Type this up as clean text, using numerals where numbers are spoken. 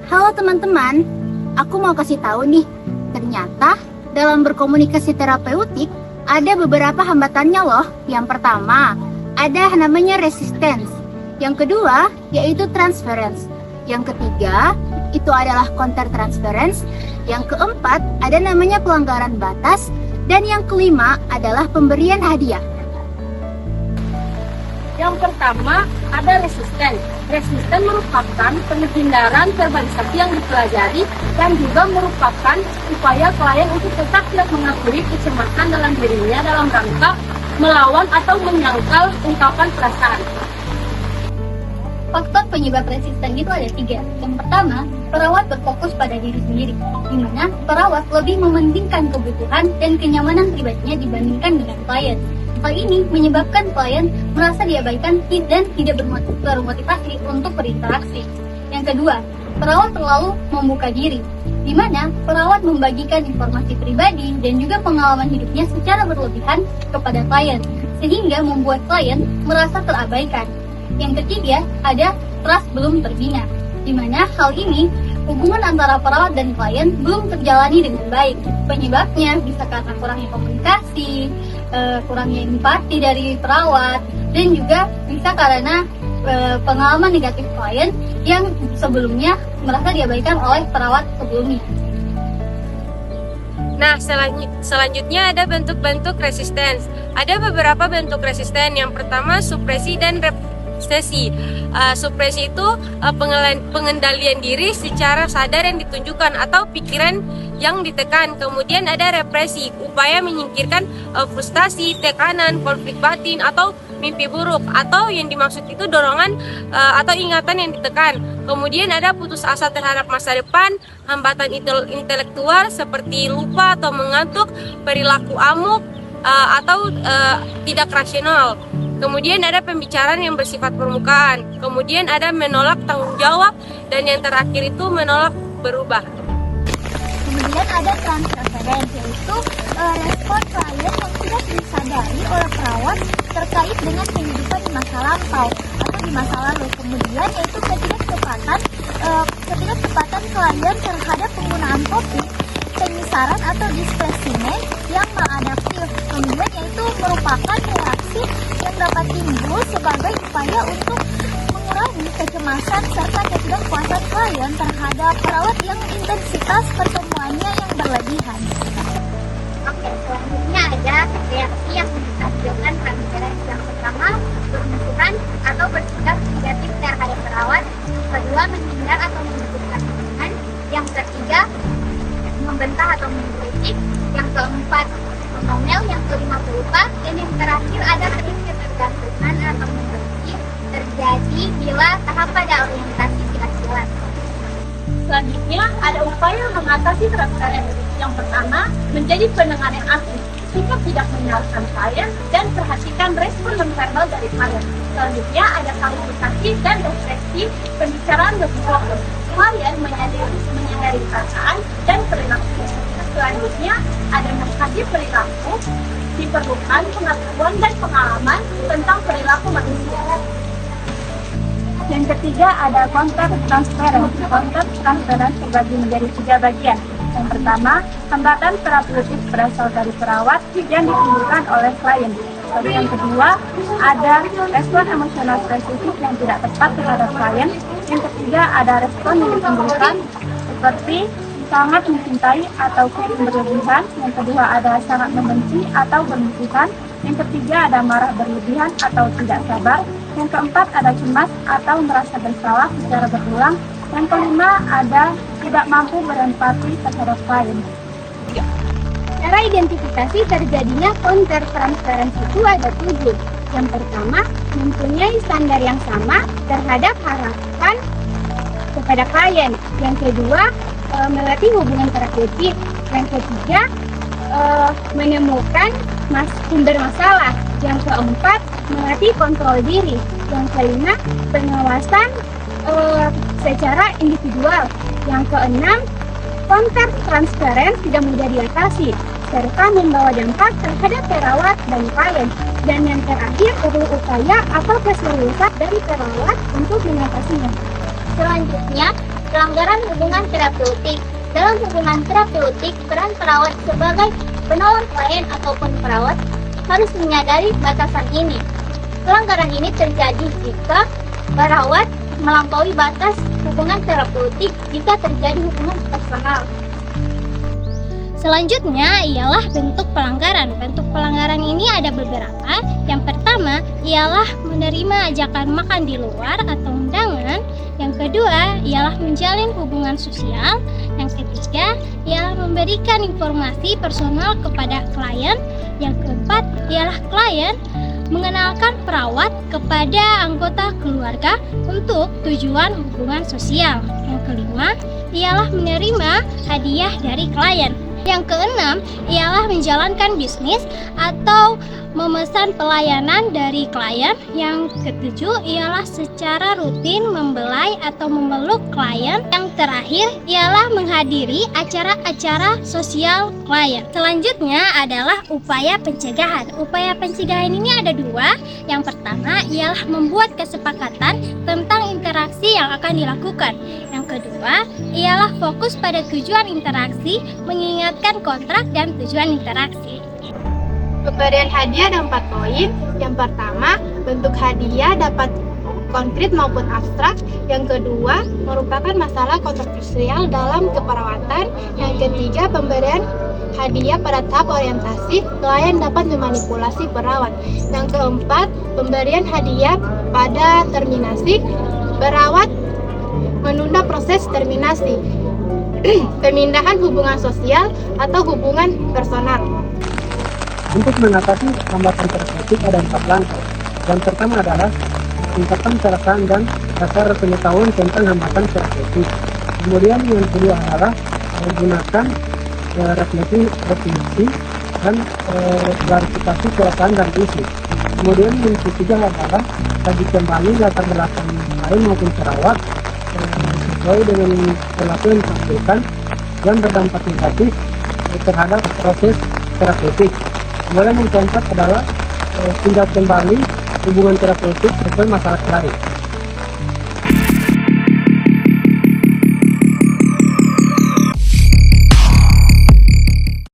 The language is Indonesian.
Halo teman-teman, aku mau kasih tahu nih, ternyata dalam berkomunikasi terapeutik ada beberapa hambatannya loh. Yang pertama, ada namanya resistance. Yang kedua, yaitu transference. Yang ketiga, itu adalah counter transference. Yang keempat, ada namanya pelanggaran batas. Dan yang kelima adalah pemberian hadiah. Yang pertama, ada resisten. Resisten merupakan penghindaran verbalisasi yang dipelajari dan juga merupakan upaya klien untuk tetap tidak mengakui kecemasan dalam dirinya dalam rangka melawan atau menyangkal ungkapan perasaan. Faktor penyebab resisten itu ada 3. Yang pertama, perawat berfokus pada diri sendiri, di mana perawat lebih mementingkan kebutuhan dan kenyamanan pribadinya dibandingkan dengan klien. Hal ini menyebabkan klien merasa diabaikan dan tidak bermotivasi untuk berinteraksi. Yang kedua, perawat terlalu membuka diri, di mana perawat membagikan informasi pribadi dan juga pengalaman hidupnya secara berlebihan kepada klien, sehingga membuat klien merasa terabaikan. Yang ketiga, ada trust belum terbina, di mana hal ini hubungan antara perawat dan klien belum terjalani dengan baik. Penyebabnya bisa karena kurangnya komunikasi, kurangnya empati dari perawat, dan juga bisa karena pengalaman negatif klien yang sebelumnya merasa diabaikan oleh perawat sebelumnya. Nah, selanjutnya ada bentuk-bentuk resistance. Ada beberapa bentuk resisten. Yang pertama, supresi dan represi. Supresi itu pengendalian diri secara sadar yang ditunjukkan atau pikiran yang ditekan. Kemudian ada represi, upaya menyingkirkan frustasi, tekanan, konflik batin atau mimpi buruk, atau yang dimaksud itu dorongan atau ingatan yang ditekan. Kemudian ada putus asa terhadap masa depan, hambatan intelektual seperti lupa atau mengantuk, perilaku amuk atau tidak rasional. Kemudian ada pembicaraan yang bersifat permukaan. Kemudian ada menolak tanggung jawab, dan yang terakhir itu menolak berubah. Kemudian ada transference, yaitu respon klien yang tidak disadari oleh perawat terkait dengan kehidupan di masa lampau atau di masa lalu. Kemudian yaitu ketidaktepatan klien terhadap penggunaan topik, penyisaran atau displacement yang maladaptif. Kemudian yaitu merupakan reaksi yang dapat timbul sebagai upaya untuk mengurangi kecemasan serta ketidakpuasan klien terhadap perawat yang intensitas pertemuannya yang berlebihan. Oke, selanjutnya ada reaksi yang menghasilkan transferensi. Yang pertama, bermusuhan atau bersikap negatif terhadap perawat. Kedua, menghindar atau menentukan hubungan. Yang ketiga, membantah atau mengkritik. Yang keempat, mengomel. Yang kelima, pelupa. Dan yang terakhir ada ketergantungan atau membenci terjadi bila tahap pada orientasi tidak jelas. Selanjutnya ada upaya mengatasi transferensi. Yang pertama, menjadi pendengar yang aktif, sikap tidak menyalahkan klien, dan perhatikan respon nonverbal dari klien. Selanjutnya ada klarifikasi dan refleksi, pembicaraan lebih fokus. Klien menyadari perasaan dan perilaku. Selanjutnya ada mengkaji perilaku, diperlukan pengetahuan dan pengalaman tentang perilaku manusia. Yang ketiga ada counter transference. Counter transference terbagi menjadi 3 bagian. Yang pertama, hambatan terapeutik berasal dari perawat yang ditimbulkan oleh klien. Lalu yang kedua, ada respon emosional spesifik yang tidak tepat terhadap klien. Yang ketiga, ada respon yang ditimbulkan seperti sangat mencintai atau caring berlebihan. Yang kedua, ada sangat membenci atau bermusuhan. Yang ketiga, ada marah berlebihan atau tidak sabar. Yang keempat, ada cemas atau merasa bersalah secara berulang. Yang kelima, ada tidak mampu berempati terhadap klien. Cara identifikasi terjadinya counter transparency itu ada 7. Yang pertama, mempunyai standar yang sama terhadap harapan kepada klien. Yang kedua, melatih hubungan terapeutik. Yang ketiga, menemukan sumber masalah. Yang keempat, melatih kontrol diri. Yang kelima, pengawasan secara individual. Yang keenam, counter transparan tidak mudah diatasi, serta membawa dampak terhadap perawat dan klien. Dan yang terakhir, perlu upaya atau keseriusan dari perawat untuk mengatasinya. Selanjutnya, pelanggaran hubungan terapeutik. Dalam hubungan terapeutik, peran perawat sebagai penolong klien ataupun perawat harus menyadari batasan ini. Pelanggaran ini terjadi jika perawat melampaui batas hubungan terapeutik jika terjadi hubungan personal. Selanjutnya ialah bentuk pelanggaran. Bentuk pelanggaran ini ada beberapa. Yang pertama ialah menerima ajakan makan di luar atau undangan. Yang kedua ialah menjalin hubungan sosial. Yang ketiga ialah memberikan informasi personal kepada klien. Yang keempat ialah klien mengenalkan perawat kepada anggota keluarga untuk tujuan hubungan sosial. Yang kelima ialah menerima hadiah dari klien. Yang keenam ialah menjalankan bisnis atau memesan pelayanan dari klien. Yang ketujuh ialah secara rutin membelai atau memeluk klien. Yang terakhir ialah menghadiri acara-acara sosial klien. Selanjutnya adalah upaya pencegahan. Upaya pencegahan ini ada 2. Yang pertama ialah membuat kesepakatan tentang interaksi yang akan dilakukan. Yang kedua ialah fokus pada tujuan interaksi, mengingatkan kontrak dan tujuan interaksi. Pemberian hadiah ada 4 poin. Yang pertama, bentuk hadiah dapat konkret maupun abstrak. Yang kedua, merupakan masalah kontroversial dalam keperawatan. Yang ketiga, pemberian hadiah pada tahap orientasi, klien dapat memanipulasi perawat. Yang keempat, pemberian hadiah pada terminasi, perawat menunda proses terminasi, pemindahan hubungan sosial atau hubungan personal. Untuk mengatasi hambatan terapeutik ada 4 langkah. Yang pertama adalah tingkatkan perasaan dan dasar pengetahuan tentang hambatan terapeutik. Kemudian yang kedua adalah menggunakan refleksi dan klarifikasi perasaan dan isi. Kemudian yang ketiga adalah kaji kembali latar belakang klien maupun perawat sesuai dengan perilaku yang ditampilkan yang berdampak negatif terhadap proses terapeutik. Kemudian yang keempat adalah tindak kembali hubungan terapeutik sesuai masalah klien.